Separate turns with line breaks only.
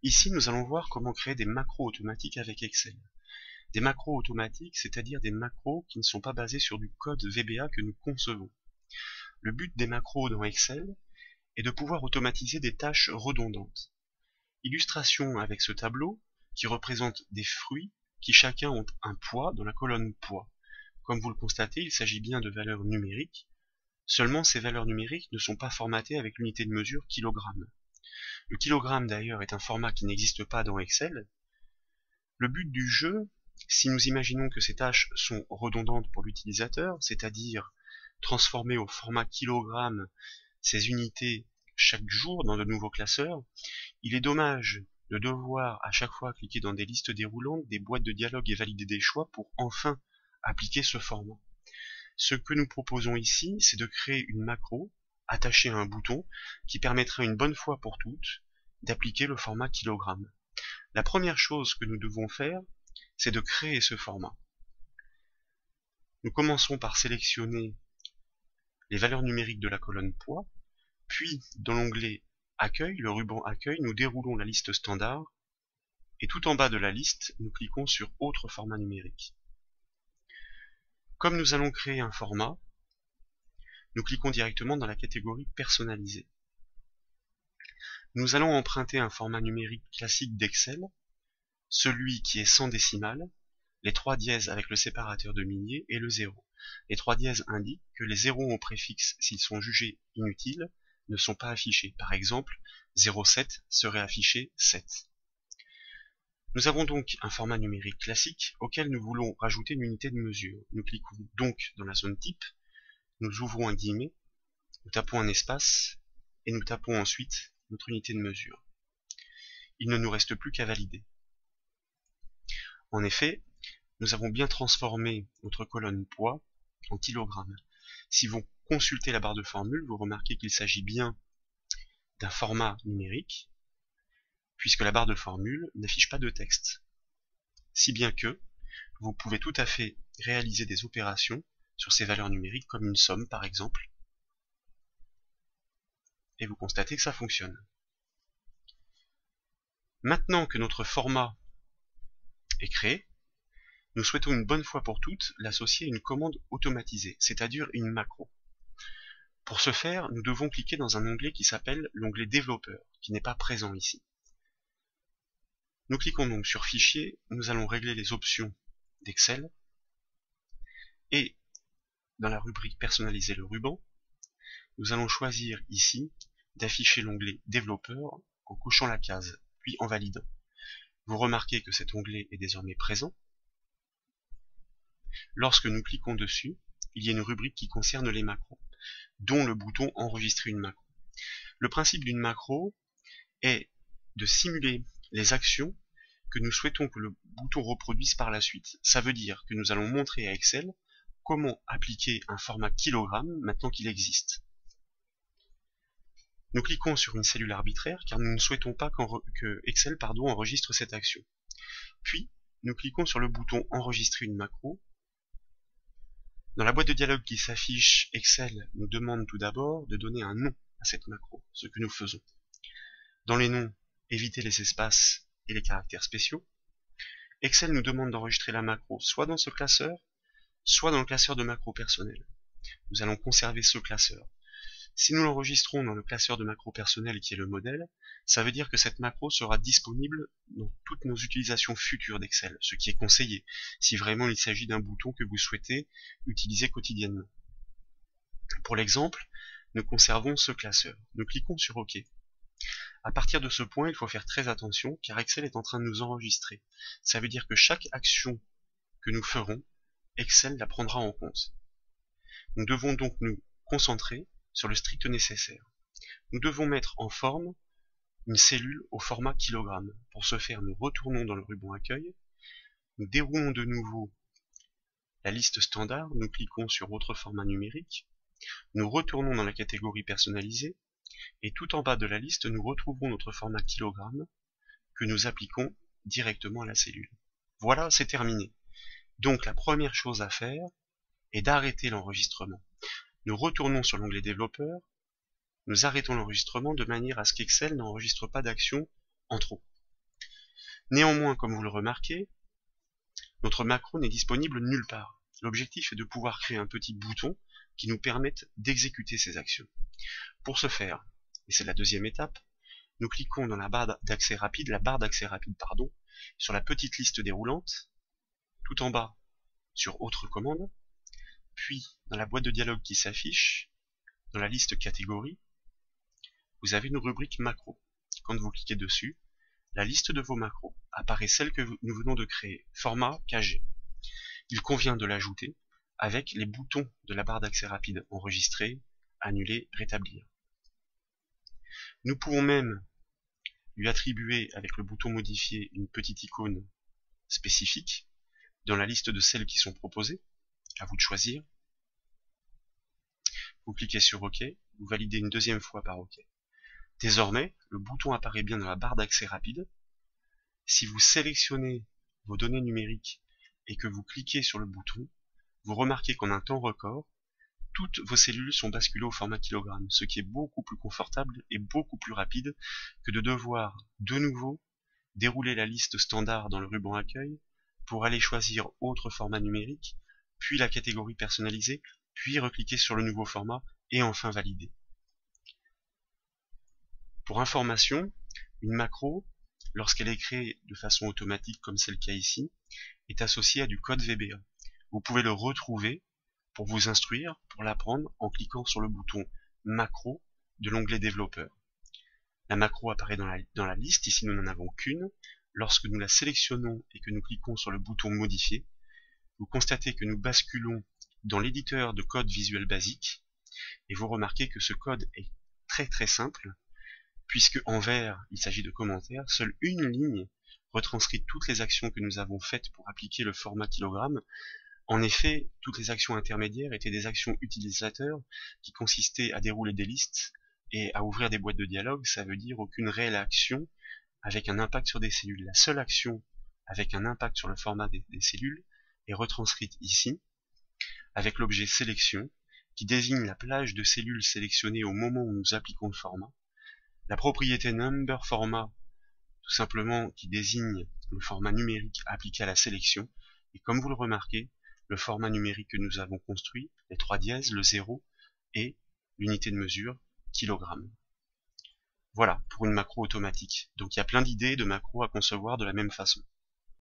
Ici, nous allons voir comment créer des macros automatiques avec Excel. Des macros automatiques, c'est-à-dire des macros qui ne sont pas basés sur du code VBA que nous concevons. Le but des macros dans Excel est de pouvoir automatiser des tâches redondantes. Illustration avec ce tableau qui représente des fruits qui chacun ont un poids dans la colonne poids. Comme vous le constatez, il s'agit bien de valeurs numériques, seulement ces valeurs numériques ne sont pas formatées avec l'unité de mesure kilogramme. Le kilogramme d'ailleurs est un format qui n'existe pas dans Excel. Le but du jeu, si nous imaginons que ces tâches sont redondantes pour l'utilisateur, c'est-à-dire transformer au format kilogramme ces unités chaque jour dans de nouveaux classeurs, il est dommage de devoir à chaque fois cliquer dans des listes déroulantes, des boîtes de dialogue et valider des choix pour enfin appliquer ce format. Ce que nous proposons ici, c'est de créer une macro attachée à un bouton qui permettra une bonne fois pour toutes d'appliquer le format kilogramme. La première chose que nous devons faire, c'est de créer ce format. Nous commençons par sélectionner les valeurs numériques de la colonne poids, puis dans l'onglet Accueil, le ruban Accueil, nous déroulons la liste standard, et tout en bas de la liste, nous cliquons sur Autre format numérique. Comme nous allons créer un format, nous cliquons directement dans la catégorie Personnalisé. Nous allons emprunter un format numérique classique d'Excel, celui qui est sans décimale, les 3 dièses avec le séparateur de milliers et le 0. Les 3 dièses indiquent que les zéros au préfixe, s'ils sont jugés inutiles, ne sont pas affichés. Par exemple, 0,7 serait affiché 7. Nous avons donc un format numérique classique auquel nous voulons rajouter une unité de mesure. Nous cliquons donc dans la zone type, nous ouvrons un guillemet, nous tapons un espace et nous tapons ensuite notre unité de mesure. Il ne nous reste plus qu'à valider. En effet, nous avons bien transformé notre colonne poids en kilogramme. Si vous consultez la barre de formule, vous remarquez qu'il s'agit bien d'un format numérique, puisque la barre de formule n'affiche pas de texte. Si bien que vous pouvez tout à fait réaliser des opérations sur ces valeurs numériques, comme une somme par exemple, et vous constatez que ça fonctionne. Maintenant que notre format est créé, nous souhaitons une bonne fois pour toutes l'associer à une commande automatisée, c'est-à-dire une macro. Pour ce faire, nous devons cliquer dans un onglet qui s'appelle l'onglet Développeur, qui n'est pas présent ici. Nous cliquons donc sur Fichier, nous allons régler les options d'Excel, et dans la rubrique Personnaliser le ruban, nous allons choisir ici d'afficher l'onglet Développeur en cochant la case, puis en validant. Vous remarquez que cet onglet est désormais présent. Lorsque nous cliquons dessus, il y a une rubrique qui concerne les macros, dont le bouton Enregistrer une macro. Le principe d'une macro est de simuler les actions que nous souhaitons que le bouton reproduise par la suite. Ça veut dire que nous allons montrer à Excel comment appliquer un format kilogramme maintenant qu'il existe. Nous cliquons sur une cellule arbitraire car nous ne souhaitons pas que Excel enregistre cette action. Puis, nous cliquons sur le bouton Enregistrer une macro. Dans la boîte de dialogue qui s'affiche, Excel nous demande tout d'abord de donner un nom à cette macro, ce que nous faisons. Dans les noms, évitez les espaces et les caractères spéciaux. Excel nous demande d'enregistrer la macro soit dans ce classeur, soit dans le classeur de macro personnel. Nous allons conserver ce classeur. Si nous l'enregistrons dans le classeur de macro personnel qui est le modèle, ça veut dire que cette macro sera disponible dans toutes nos utilisations futures d'Excel, ce qui est conseillé, si vraiment il s'agit d'un bouton que vous souhaitez utiliser quotidiennement. Pour l'exemple, nous conservons ce classeur. Nous cliquons sur OK. À partir de ce point, il faut faire très attention, car Excel est en train de nous enregistrer. Ça veut dire que chaque action que nous ferons, Excel la prendra en compte. Nous devons donc nous concentrer sur le strict nécessaire. Nous devons mettre en forme une cellule au format kilogramme. Pour ce faire, nous retournons dans le ruban Accueil, nous déroulons de nouveau la liste standard, nous cliquons sur Autre format numérique, nous retournons dans la catégorie Personnalisée, et tout en bas de la liste, nous retrouvons notre format kilogramme que nous appliquons directement à la cellule. Voilà, c'est terminé. Donc la première chose à faire est d'arrêter l'enregistrement. Nous retournons sur l'onglet Développeur, nous arrêtons l'enregistrement de manière à ce qu'Excel n'enregistre pas d'action en trop. Néanmoins, comme vous le remarquez, notre macro n'est disponible nulle part. L'objectif est de pouvoir créer un petit bouton qui nous permette d'exécuter ces actions. Pour ce faire, et c'est la deuxième étape, nous cliquons dans la barre d'accès rapide, sur la petite liste déroulante, tout en bas sur Autres commandes, puis dans la boîte de dialogue qui s'affiche, dans la liste catégorie, vous avez une rubrique macro. Quand vous cliquez dessus, la liste de vos macros apparaît celle que nous venons de créer, format KG. Il convient de l'ajouter avec les boutons de la barre d'accès rapide enregistrer, annuler, rétablir. Nous pouvons même lui attribuer avec le bouton modifier une petite icône spécifique dans la liste de celles qui sont proposées. À vous de choisir. Vous cliquez sur OK, vous validez une deuxième fois par OK. Désormais, le bouton apparaît bien dans la barre d'accès rapide. Si vous sélectionnez vos données numériques et que vous cliquez sur le bouton, vous remarquez qu'en un temps record, toutes vos cellules sont basculées au format kilogramme, ce qui est beaucoup plus confortable et beaucoup plus rapide que de devoir de nouveau dérouler la liste standard dans le ruban accueil pour aller choisir autre format numérique, puis la catégorie personnalisée, puis recliquer sur le nouveau format et enfin valider. Pour information, une macro, lorsqu'elle est créée de façon automatique comme c'est le cas ici, est associée à du code VBA. Vous pouvez le retrouver pour vous instruire, pour l'apprendre, en cliquant sur le bouton macro de l'onglet développeur. La macro apparaît dans la liste, ici nous n'en avons qu'une. Lorsque nous la sélectionnons et que nous cliquons sur le bouton modifier, vous constatez que nous basculons dans l'éditeur de code visuel basique, et vous remarquez que ce code est très simple, puisque en vert il s'agit de commentaires, seule une ligne retranscrit toutes les actions que nous avons faites pour appliquer le format kilogramme. En effet, toutes les actions intermédiaires étaient des actions utilisateurs qui consistaient à dérouler des listes et à ouvrir des boîtes de dialogue, ça veut dire aucune réelle action avec un impact sur des cellules. La seule action avec un impact sur le format des cellules est retranscrite ici, avec l'objet sélection, qui désigne la plage de cellules sélectionnées au moment où nous appliquons le format, la propriété number format, tout simplement qui désigne le format numérique appliqué à la sélection, et comme vous le remarquez, le format numérique que nous avons construit, les 3 dièses, le 0 et l'unité de mesure, kilogramme. Voilà, pour une macro automatique. Donc il y a plein d'idées de macros à concevoir de la même façon.